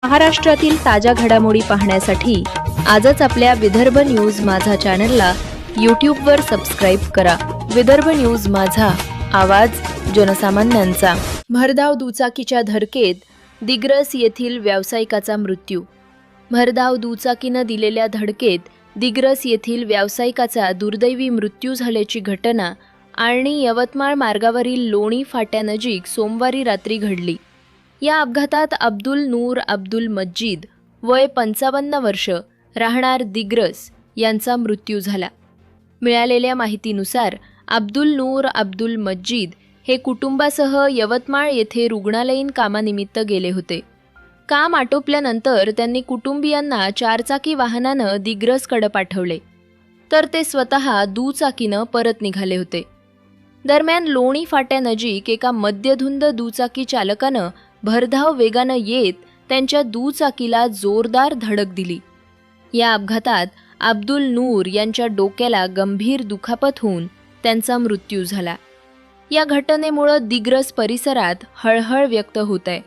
महाराष्ट्रातील ताज्या घडामोडी पाहण्यासाठी आजच आपल्या विदर्भ न्यूज माझा चॅनलला यूट्यूबवर सबस्क्राईब करा। विदर्भ न्यूज माझा, आवाज जनसामान्यांचा। भरधाव दुचाकीच्या धडकेत दिग्रस येथील व्यावसायिकाचा मृत्यू। भरधाव दुचाकीनं दिलेल्या धडकेत दिग्रस येथील व्यावसायिकाचा दुर्दैवी मृत्यू झाल्याची घटना आळणी यवतमाळ मार्गावरील लोणी फाट्यानजीक सोमवारी रात्री घडली। या अपघातात अब्दुल नूर अब्दुल मज्जिद वय 55 वर्ष राहणार दिग्रस यांचा मृत्यू झाला। मिळालेल्या माहितीनुसार अब्दुल नूर अब्दुल मज्जिद हे कुटुंबासह यवतमाळ येथे रुग्णालयीन कामानिमित्त गेले होते। काम आटोपल्यानंतर त्यांनी कुटुंबियांना चारचाकी वाहनानं दिग्रसकडे पाठवले, तर ते स्वतः दुचाकीनं परत निघाले होते। दरम्यान लोणी फाट्यानजीक एका मद्यधुंद दुचाकी चालकानं भरधाव वेगानं येत त्यांच्या दुचाकीला जोरदार धडक दिली। या अपघातात अब्दुल नूर यांच्या डोक्याला गंभीर दुखापत होऊन त्यांचा मृत्यू झाला। या घटनेमुळे दिग्रस परिसरात हळहळ व्यक्त होत आहे।